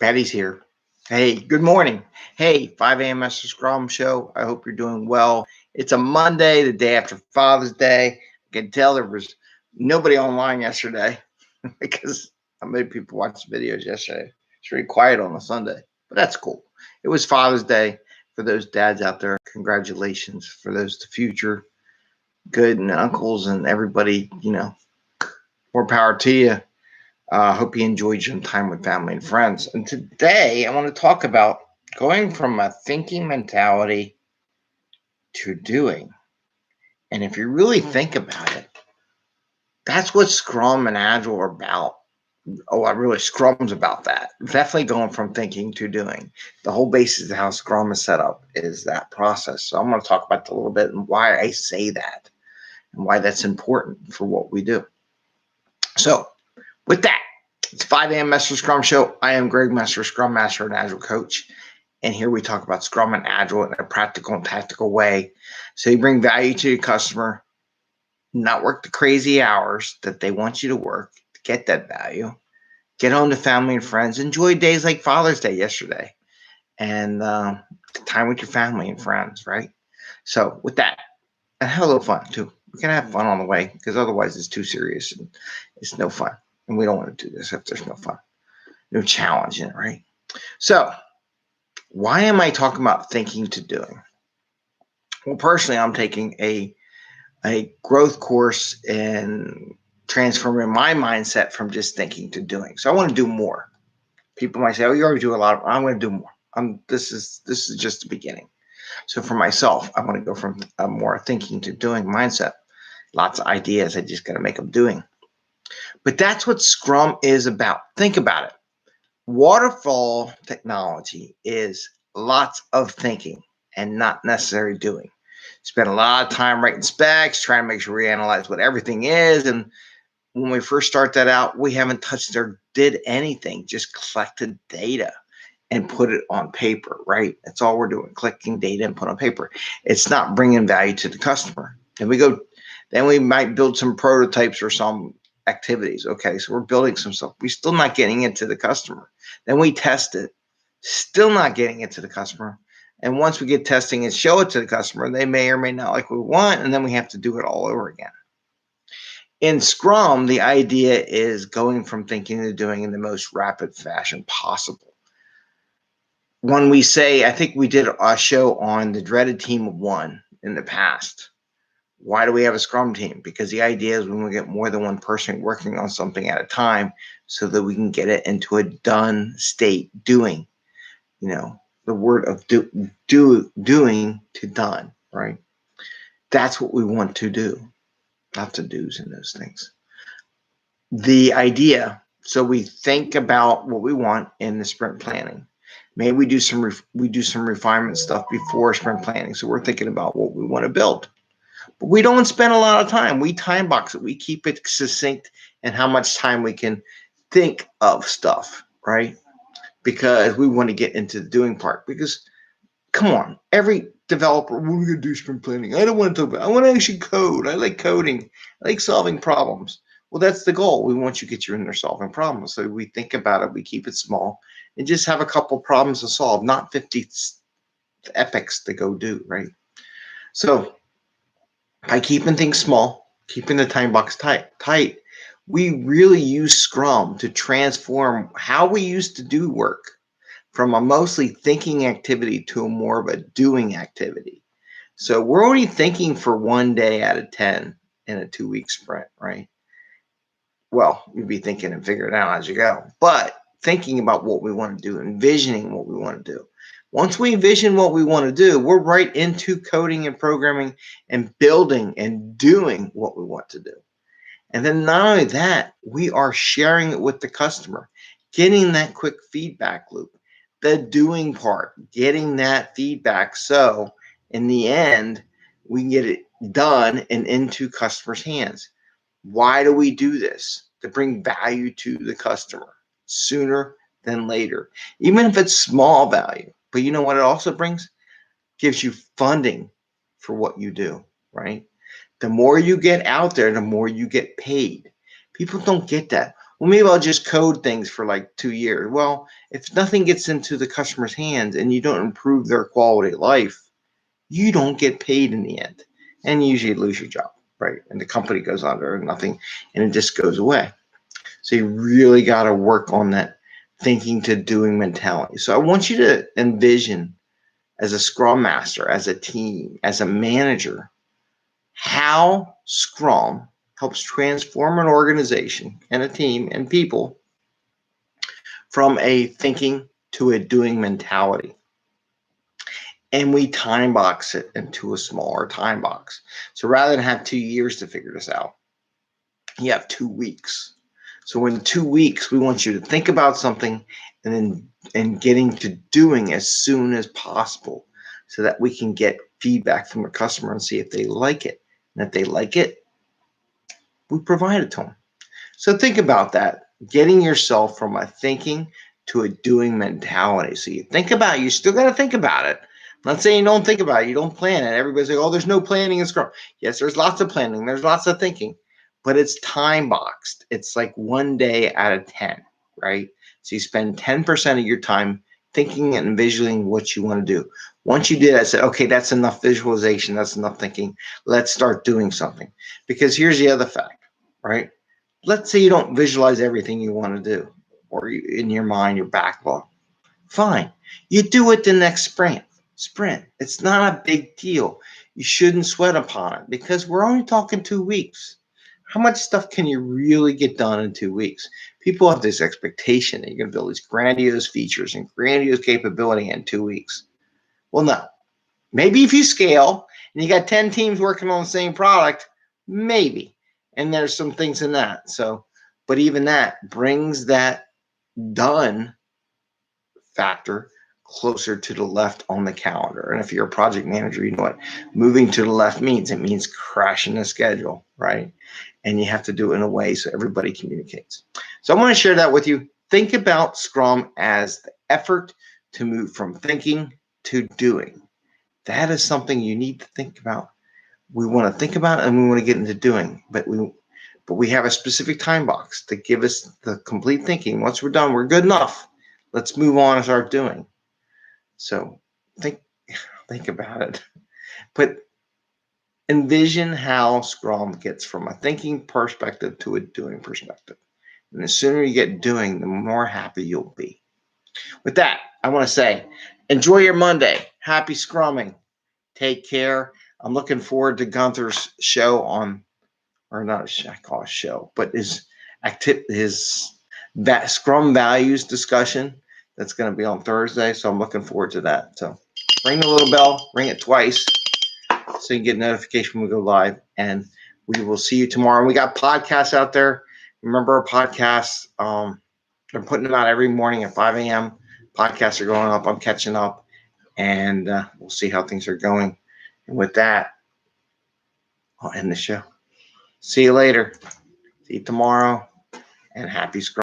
Patty's here. Hey, good morning. Hey, 5 a.m. Mester Scrum Show. I hope you're doing well. It's a Monday, the day after Father's Day. I can tell there was nobody online yesterday because not many people watched the videos yesterday. It's really quiet on a Sunday, but that's cool. It was Father's Day for those dads out there. Congratulations for those the future good and uncles and everybody. More power to you. Hope you enjoyed some time with family and friends. And today I want to talk about going from a thinking mentality to doing. And if you really think about it, that's what Scrum and Agile are about. Scrum's about that. Definitely going from thinking to doing. The whole basis of how Scrum is set up is that process. So I'm going to talk about that a little bit and why I say that and why that's important for what we do. So with that, it's 5 a.m. Mester Scrum Show. I am Greg Mester, Scrum Master and Agile Coach. And here we talk about Scrum and Agile in a practical and tactical way. So you bring value to your customer, not work the crazy hours that they want you to work to get that value. Get home to family and friends. Enjoy days like Father's Day yesterday. And time with your family and friends, right? So with that, and have a little fun too. We can have fun on the way because otherwise it's too serious and it's no fun. And we don't want to do this if there's no fun, no challenge in it, right? So why am I talking about thinking to doing? Well, personally, I'm taking a growth course in transforming my mindset from just thinking to doing. So I want to do more. People might say, "Oh, you already do a lot." I'm going to do more. This is just the beginning. So for myself, I want to go from a more thinking to doing mindset. Lots of ideas. I just got to make them doing. But that's what Scrum is about. Think about it. Waterfall technology is lots of thinking and not necessarily doing. Spend a lot of time writing specs, trying to make sure we analyze what everything is. And when we first start that out, we haven't touched or did anything, just collected data and put it on paper, right? That's all we're doing, collecting data and put on paper. It's not bringing value to the customer. Then we might build some prototypes or some activities. Okay, so we're building some stuff. We're still not getting it to the customer. Then we test it, still not getting it to the customer. And once we get testing and show it to the customer, they may or may not like what we want, and then we have to do it all over again. In Scrum, the idea is going from thinking to doing in the most rapid fashion possible. When we say, I think we did a show on the dreaded team of one in the past. Why do we have a Scrum team? Because the idea is when we get more than one person working on something at a time so that we can get it into a done state doing, the word of doing to done, right? That's what we want to do. Lots of do's in those things. The idea, so we think about what we want in the sprint planning. Maybe we do some refinement stuff before sprint planning. So we're thinking about what we want to build. But we don't spend a lot of time. We time box it. We keep it succinct and how much time we can think of stuff, right? Because we want to get into the doing part. Because, come on, every developer, what are we going to do sprint planning? I don't want to talk about it. I want to actually code. I like coding. I like solving problems. Well, that's the goal. We want you to get you in there solving problems. So we think about it. We keep it small and just have a couple problems to solve, not 50 epics to go do, right? So by keeping things small, keeping the time box tight, we really use Scrum to transform how we used to do work from a mostly thinking activity to a more of a doing activity. So we're only thinking for 1 day out of 10 in a 2-week sprint, right? Well, you'd be thinking and figuring it out as you go, but thinking about what we want to do, envisioning what we want to do. Once we envision what we want to do, we're right into coding and programming and building and doing what we want to do. And then not only that, we are sharing it with the customer, getting that quick feedback loop, the doing part, getting that feedback. So in the end, we can get it done and into customers' hands. Why do we do this? To bring value to the customer sooner than later, even if it's small value. But you know what it also brings? Gives you funding for what you do, right? The more you get out there, the more you get paid. People don't get that. Well, maybe I'll just code things for like 2 years. Well, if nothing gets into the customer's hands and you don't improve their quality of life, you don't get paid in the end. And you usually lose your job, right? And the company goes under and nothing, and it just goes away. So you really got to work on that thinking to doing mentality. So I want you to envision, as a Scrum Master, as a team, as a manager, how Scrum helps transform an organization and a team and people from a thinking to a doing mentality. And we time box it into a smaller time box. So rather than have 2 years to figure this out, you have 2 weeks. So in 2 weeks, we want you to think about something and getting to doing as soon as possible so that we can get feedback from a customer and see if they like it. And if they like it, we provide it to them. So think about that, getting yourself from a thinking to a doing mentality. So you think about it, you still got to think about it. I'm not saying you don't think about it, you don't plan it. Everybody's like, oh, there's no planning in Scrum. Yes, there's lots of planning, there's lots of thinking, but it's time boxed. It's like 1 day out of 10, right? So you spend 10% of your time thinking and visualizing what you want to do. Once you did, I said, okay, that's enough visualization, that's enough thinking. Let's start doing something. Because here's the other fact, right? Let's say you don't visualize everything you want to do, or in your mind, your backlog. Fine. You do it the next sprint. It's not a big deal. You shouldn't sweat upon it because we're only talking 2 weeks. How much stuff can you really get done in 2 weeks? People have this expectation that you're going to build these grandiose features and grandiose capability in 2 weeks. Well, no. Maybe if you scale and you got 10 teams working on the same product, maybe. And there's some things in that. So, but even that brings that done factor closer to the left on the calendar. And if you're a project manager, you know what moving to the left means. It means crashing the schedule, right? And you have to do it in a way so everybody communicates. So I want to share that with you. Think about Scrum as the effort to move from thinking to doing. That is something you need to think about. We want to think about it and we want to get into doing, but we have a specific time box to give us the complete thinking. Once we're done, we're good enough. Let's move on and start doing. So think about it. But envision how Scrum gets from a thinking perspective to a doing perspective. And the sooner you get doing, the more happy you'll be. With that, I want to say, enjoy your Monday. Happy Scrumming. Take care. I'm looking forward to Gunther's show on, or not a show, I call it a show, but his Scrum values discussion that's going to be on Thursday. So I'm looking forward to that. So ring the little bell, ring it twice so you can get notification when we go live. And we will see you tomorrow. We got podcasts out there. Remember our podcasts. They're putting them out every morning at 5 a.m. Podcasts are going up. I'm catching up. And we'll see how things are going. And with that, I'll end the show. See you later. See you tomorrow. And happy Scrum.